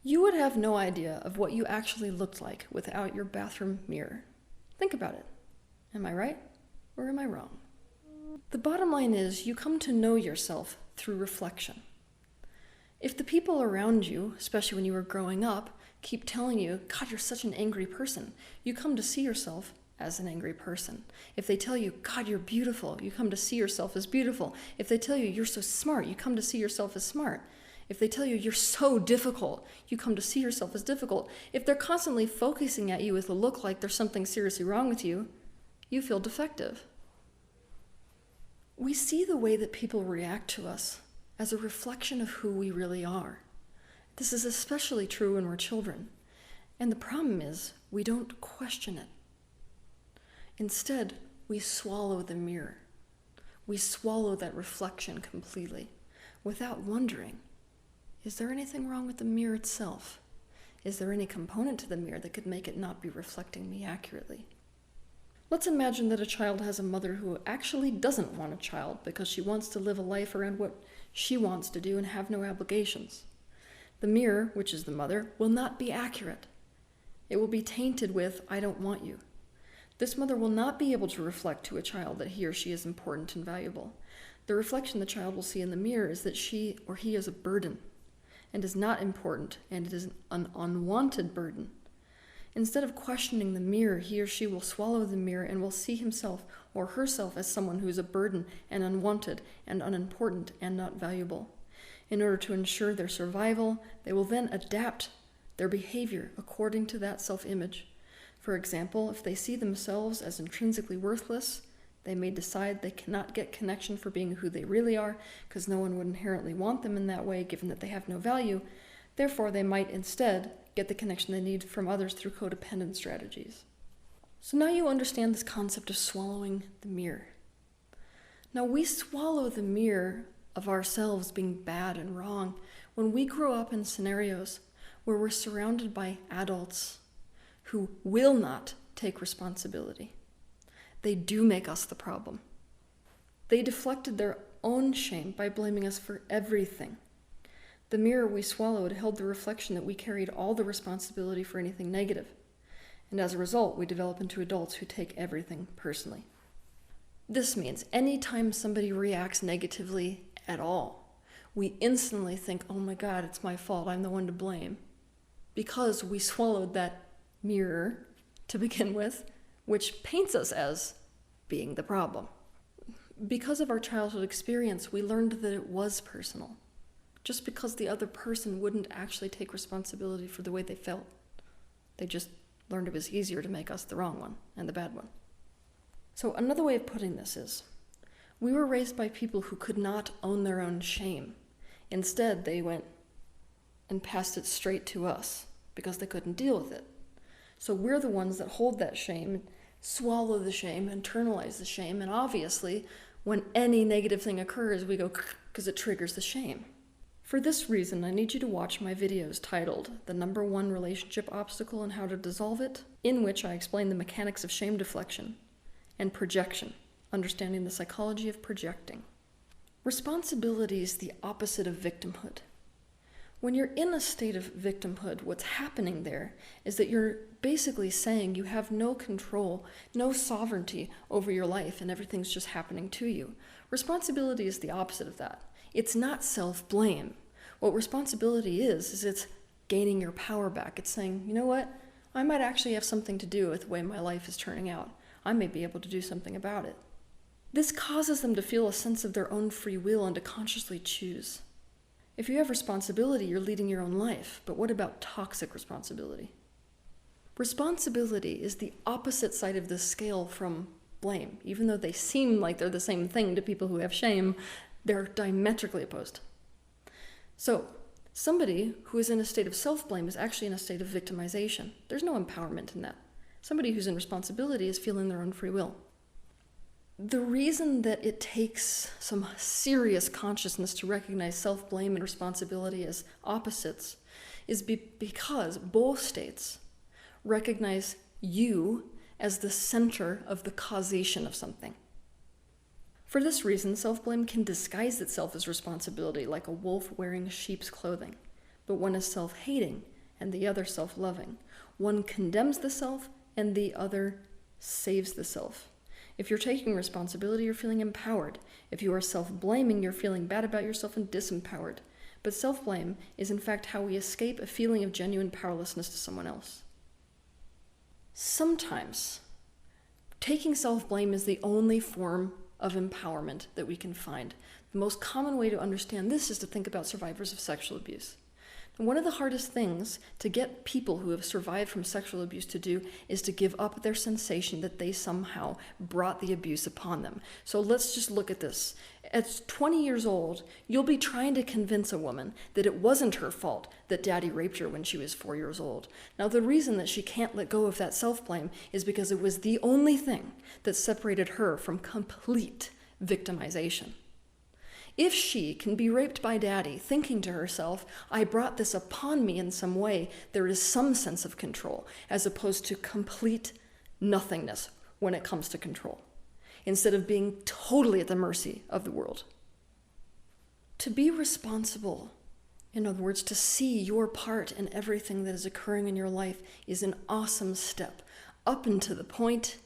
You would have no idea of what you actually looked like without your bathroom mirror. Think about it. Am I right or am I wrong? The bottom line is you come to know yourself through reflection. If the people around you, especially when you were growing up, keep telling you, God, you're such an angry person, you come to see yourself as an angry person. If they tell you, God, you're beautiful, you come to see yourself as beautiful. If they tell you, you're so smart, you come to see yourself as smart. If they tell you, you're so difficult, you come to see yourself as difficult. If they're constantly focusing at you with a look like there's something seriously wrong with you, you feel defective. We see the way that people react to us as a reflection of who we really are. This is especially true when we're children. And the problem is, we don't question it. Instead, we swallow the mirror. We swallow that reflection completely, without wondering, is there anything wrong with the mirror itself? Is there any component to the mirror that could make it not be reflecting me accurately? Let's imagine that a child has a mother who actually doesn't want a child because she wants to live a life around what she wants to do and have no obligations. The mirror, which is the mother, will not be accurate. It will be tainted with, I don't want you. This mother will not be able to reflect to a child that he or she is important and valuable. The reflection the child will see in the mirror is that she or he is a burden and is not important, and it is an unwanted burden. Instead of questioning the mirror, he or she will swallow the mirror and will see himself or herself as someone who is a burden and unwanted and unimportant and not valuable. In order to ensure their survival, they will then adapt their behavior according to that self-image. For example, if they see themselves as intrinsically worthless, they may decide they cannot get connection for being who they really are, because no one would inherently want them in that way, given that they have no value. Therefore, they might instead get the connection they need from others through codependent strategies. So now you understand this concept of swallowing the mirror. Now we swallow the mirror of ourselves being bad and wrong when we grow up in scenarios where we're surrounded by adults who will not take responsibility. They do make us the problem. They deflected their own shame by blaming us for everything. The mirror we swallowed held the reflection that we carried all the responsibility for anything negative. And as a result, we develop into adults who take everything personally. This means anytime somebody reacts negatively at all, we instantly think, oh my God, it's my fault, I'm the one to blame. Because we swallowed that mirror to begin with, which paints us as being the problem. Because of our childhood experience, we learned that it was personal. Just because the other person wouldn't actually take responsibility for the way they felt. They just learned it was easier to make us the wrong one and the bad one. So another way of putting this is, we were raised by people who could not own their own shame. Instead, they went and passed it straight to us because they couldn't deal with it. So we're the ones that hold that shame, swallow the shame, internalize the shame, and obviously, when any negative thing occurs, we go because it triggers the shame. For this reason, I need you to watch my videos titled The Number One Relationship Obstacle and How to Dissolve It, in which I explain the mechanics of shame deflection and projection, understanding the psychology of projecting. Responsibility is the opposite of victimhood. When you're in a state of victimhood, what's happening there is that you're basically saying you have no control, no sovereignty over your life, and everything's just happening to you. Responsibility is the opposite of that. It's not self-blame. What responsibility is it's gaining your power back. It's saying, you know what? I might actually have something to do with the way my life is turning out. I may be able to do something about it. This causes them to feel a sense of their own free will and to consciously choose. If you have responsibility, you're leading your own life. But what about toxic responsibility? Responsibility is the opposite side of the scale from blame. Even though they seem like they're the same thing to people who have shame, they're diametrically opposed. So, somebody who is in a state of self-blame is actually in a state of victimization. There's no empowerment in that. Somebody who's in responsibility is feeling their own free will. The reason that it takes some serious consciousness to recognize self-blame and responsibility as opposites is because both states recognize you as the center of the causation of something. For this reason, self-blame can disguise itself as responsibility, like a wolf wearing sheep's clothing. But one is self-hating and the other self-loving. One condemns the self, and the other saves the self. If you're taking responsibility, you're feeling empowered. If you are self-blaming, you're feeling bad about yourself and disempowered. But self-blame is in fact how we escape a feeling of genuine powerlessness to someone else. Sometimes, taking self-blame is the only form of empowerment that we can find. The most common way to understand this is to think about survivors of sexual abuse. And one of the hardest things to get people who have survived from sexual abuse to do is to give up their sensation that they somehow brought the abuse upon them. So let's just look at this. At 20 years old, you'll be trying to convince a woman that it wasn't her fault that daddy raped her when she was 4 years old. Now, the reason that she can't let go of that self-blame is because it was the only thing that separated her from complete victimization. If she can be raped by daddy, thinking to herself, I brought this upon me in some way, there is some sense of control, as opposed to complete nothingness when it comes to control, instead of being totally at the mercy of the world. To be responsible, in other words, to see your part in everything that is occurring in your life, is an awesome step, up until the point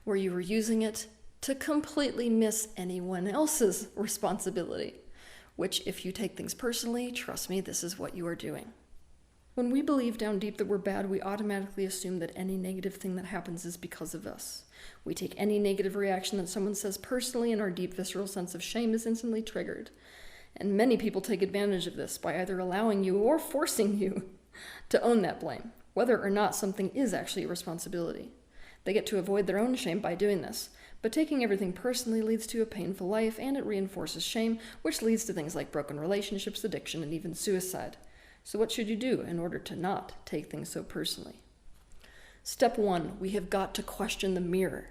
where you are using it to completely miss anyone else's responsibility, which, if you take things personally, trust me, this is what you are doing. When we believe down deep that we're bad, we automatically assume that any negative thing that happens is because of us. We take any negative reaction that someone says personally, and our deep visceral sense of shame is instantly triggered. And many people take advantage of this by either allowing you or forcing you to own that blame, whether or not something is actually a responsibility. They get to avoid their own shame by doing this. But taking everything personally leads to a painful life, and it reinforces shame, which leads to things like broken relationships, addiction, and even suicide. So what should you do in order to not take things so personally? Step 1, we have got to question the mirror.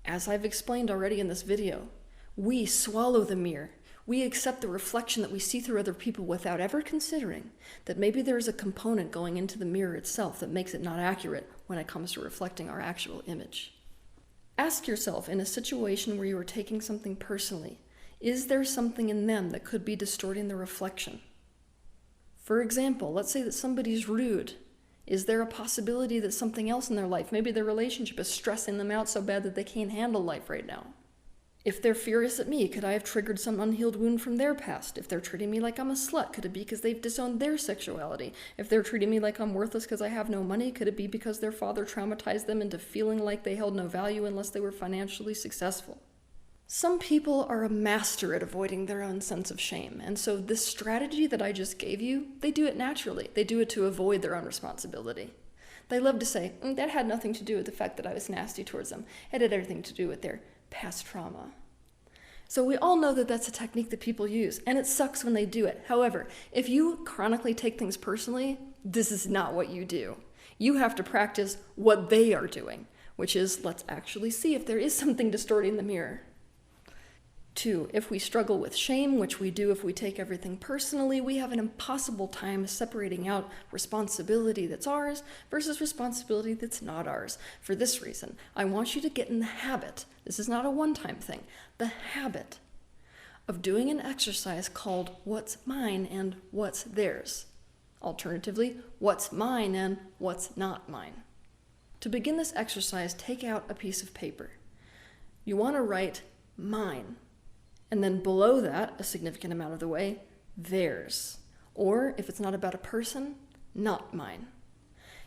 As I've explained already in this video, we swallow the mirror. We accept the reflection that we see through other people without ever considering that maybe there is a component going into the mirror itself that makes it not accurate when it comes to reflecting our actual image. Ask yourself, in a situation where you are taking something personally, is there something in them that could be distorting the reflection? For example, let's say that somebody's rude. Is there a possibility that something else in their life, maybe their relationship, is stressing them out so bad that they can't handle life right now? If they're furious at me, could I have triggered some unhealed wound from their past? If they're treating me like I'm a slut, could it be because they've disowned their sexuality? If they're treating me like I'm worthless because I have no money, could it be because their father traumatized them into feeling like they held no value unless they were financially successful? Some people are a master at avoiding their own sense of shame, and so this strategy that I just gave you, they do it naturally. They do it to avoid their own responsibility. They love to say, that had nothing to do with the fact that I was nasty towards them. It had everything to do with their past trauma. So we all know that that's a technique that people use, and it sucks when they do it. However, if you chronically take things personally, this is not what you do. You have to practice what they are doing, which is, let's actually see if there is something distorting the mirror. 2, if we struggle with shame, which we do if we take everything personally, we have an impossible time separating out responsibility that's ours versus responsibility that's not ours. For this reason, I want you to get in the habit, this is not a one-time thing, the habit of doing an exercise called what's mine and what's theirs. Alternatively, what's mine and what's not mine. To begin this exercise, take out a piece of paper. You want to write mine. And then below that, a significant amount of the way, theirs. Or, if it's not about a person, not mine.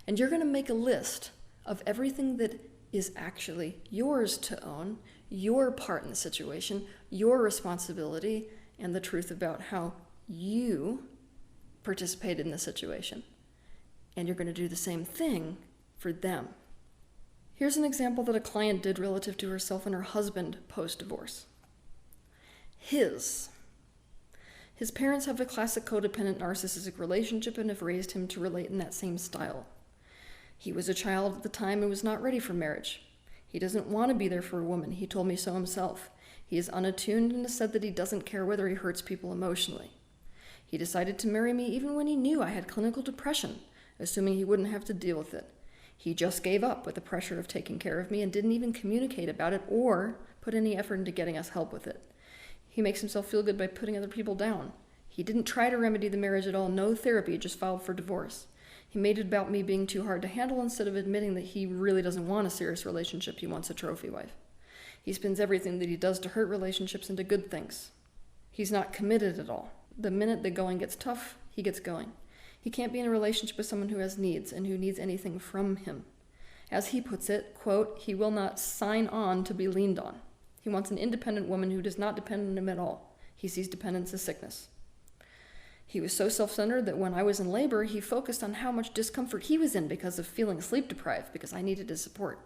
And you're going to make a list of everything that is actually yours to own, your part in the situation, your responsibility, and the truth about how you participated in the situation. And you're going to do the same thing for them. Here's an example that a client did relative to herself and her husband post-divorce. His parents have a classic codependent narcissistic relationship and have raised him to relate in that same style. He was a child at the time and was not ready for marriage. He doesn't want to be there for a woman. He told me so himself. He is unattuned and has said that he doesn't care whether he hurts people emotionally. He decided to marry me even when he knew I had clinical depression, assuming he wouldn't have to deal with it. He just gave up with the pressure of taking care of me and didn't even communicate about it or put any effort into getting us help with it. He makes himself feel good by putting other people down. He didn't try to remedy the marriage at all, no therapy, just filed for divorce. He made it about me being too hard to handle instead of admitting that he really doesn't want a serious relationship, he wants a trophy wife. He spins everything that he does to hurt relationships into good things. He's not committed at all. The minute the going gets tough, he gets going. He can't be in a relationship with someone who has needs and who needs anything from him. As he puts it, quote, he will not sign on to be leaned on. He wants an independent woman who does not depend on him at all. He sees dependence as sickness. He was so self-centered that when I was in labor, he focused on how much discomfort he was in because of feeling sleep-deprived, because I needed his support.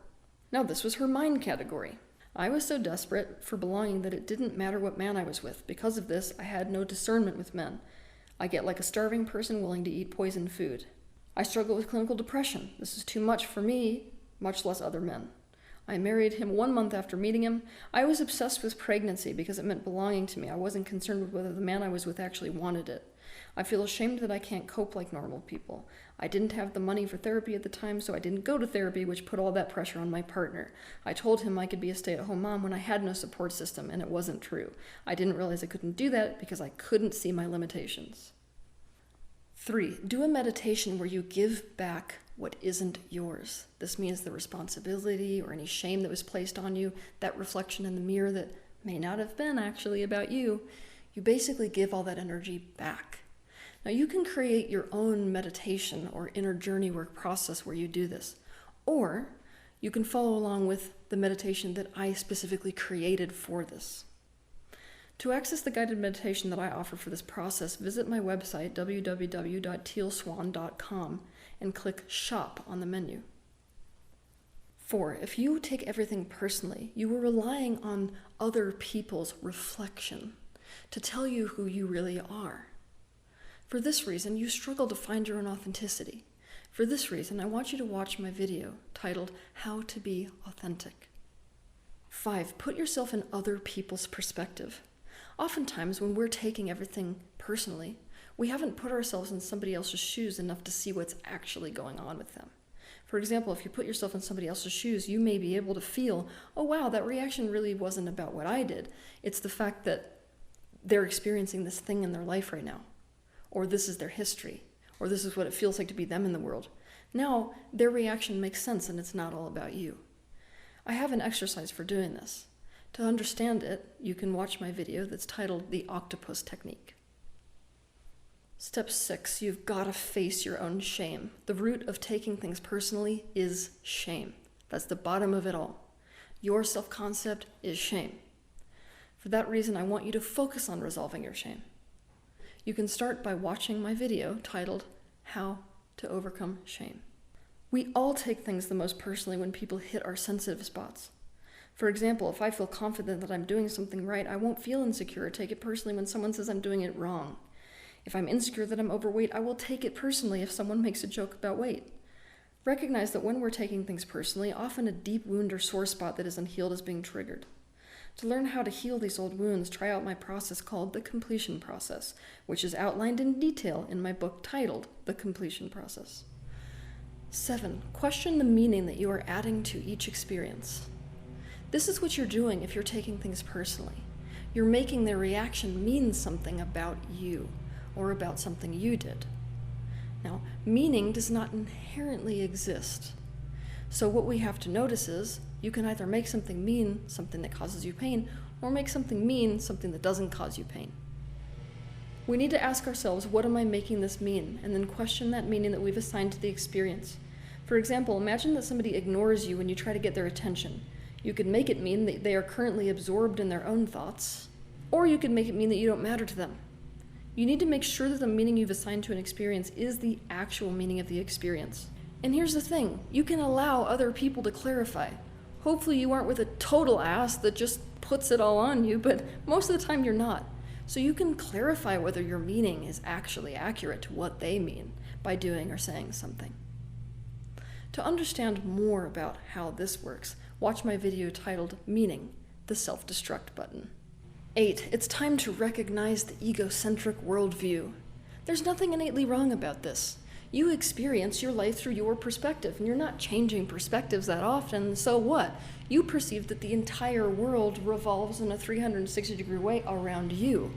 Now, this was her mind category. I was so desperate for belonging that it didn't matter what man I was with. Because of this, I had no discernment with men. I get like a starving person willing to eat poisoned food. I struggle with clinical depression. This is too much for me, much less other men. I married him 1 month after meeting him. I was obsessed with pregnancy because it meant belonging to me. I wasn't concerned with whether the man I was with actually wanted it. I feel ashamed that I can't cope like normal people. I didn't have the money for therapy at the time, so I didn't go to therapy, which put all that pressure on my partner. I told him I could be a stay-at-home mom when I had no support system, and it wasn't true. I didn't realize I couldn't do that because I couldn't see my limitations. 3, do a meditation where you give back what isn't yours. This means the responsibility or any shame that was placed on you, that reflection in the mirror that may not have been actually about you. You basically give all that energy back. Now, you can create your own meditation or inner journey work process where you do this, or you can follow along with the meditation that I specifically created for this. To access the guided meditation that I offer for this process, visit my website, www.tealswan.com, and click Shop on the menu. 4, if you take everything personally, you are relying on other people's reflection to tell you who you really are. For this reason, you struggle to find your own authenticity. For this reason, I want you to watch my video titled How to Be Authentic. 5, put yourself in other people's perspective. Oftentimes, when we're taking everything personally, we haven't put ourselves in somebody else's shoes enough to see what's actually going on with them. For example, if you put yourself in somebody else's shoes, you may be able to feel, oh wow, that reaction really wasn't about what I did. It's the fact that they're experiencing this thing in their life right now. Or this is their history, or this is what it feels like to be them in the world. Now, their reaction makes sense and it's not all about you. I have an exercise for doing this. To understand it, you can watch my video that's titled The Octopus Technique. Step 6, you've got to face your own shame. The root of taking things personally is shame. That's the bottom of it all. Your self-concept is shame. For that reason, I want you to focus on resolving your shame. You can start by watching my video titled How to Overcome Shame. We all take things the most personally when people hit our sensitive spots. For example, if I feel confident that I'm doing something right, I won't feel insecure or take it personally when someone says I'm doing it wrong. If I'm insecure that I'm overweight, I will take it personally if someone makes a joke about weight. Recognize that when we're taking things personally, often a deep wound or sore spot that is unhealed is being triggered. To learn how to heal these old wounds, try out my process called the completion process, which is outlined in detail in my book titled The Completion Process. 7, question the meaning that you are adding to each experience. This is what you're doing if you're taking things personally. You're making their reaction mean something about you, or about something you did. Now, meaning does not inherently exist. So what we have to notice is, you can either make something mean something that causes you pain, or make something mean something that doesn't cause you pain. We need to ask ourselves, what am I making this mean? And then question that meaning that we've assigned to the experience. For example, imagine that somebody ignores you when you try to get their attention. You could make it mean that they are currently absorbed in their own thoughts, or you could make it mean that you don't matter to them. You need to make sure that the meaning you've assigned to an experience is the actual meaning of the experience. And here's the thing, you can allow other people to clarify. Hopefully you aren't with a total ass that just puts it all on you, but most of the time you're not. So you can clarify whether your meaning is actually accurate to what they mean by doing or saying something. To understand more about how this works, watch my video titled Meaning, the Self-Destruct button. 8, it's time to recognize the egocentric worldview. There's nothing innately wrong about this. You experience your life through your perspective, and you're not changing perspectives that often, so what? You perceive that the entire world revolves in a 360-degree way around you.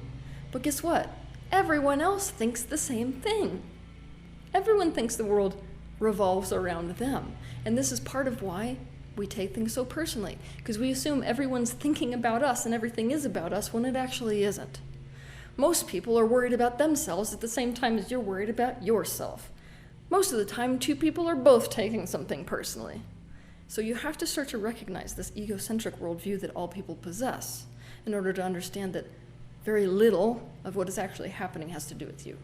But guess what? Everyone else thinks the same thing. everyone thinks the world revolves around them. And this is part of why we take things so personally, because we assume everyone's thinking about us and everything is about us when it actually isn't. Most people are worried about themselves at the same time as you're worried about yourself. Most of the time, two people are both taking something personally. So you have to start to recognize this egocentric worldview that all people possess in order to understand that very little of what is actually happening has to do with you.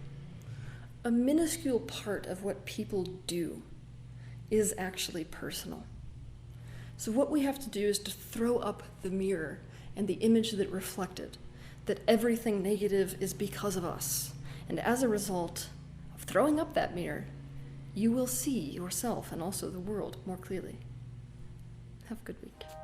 A minuscule part of what people do is actually personal. So what we have to do is to throw up the mirror and the image that reflected, that everything negative is because of us. And as a result of throwing up that mirror, you will see yourself and also the world more clearly. Have a good week.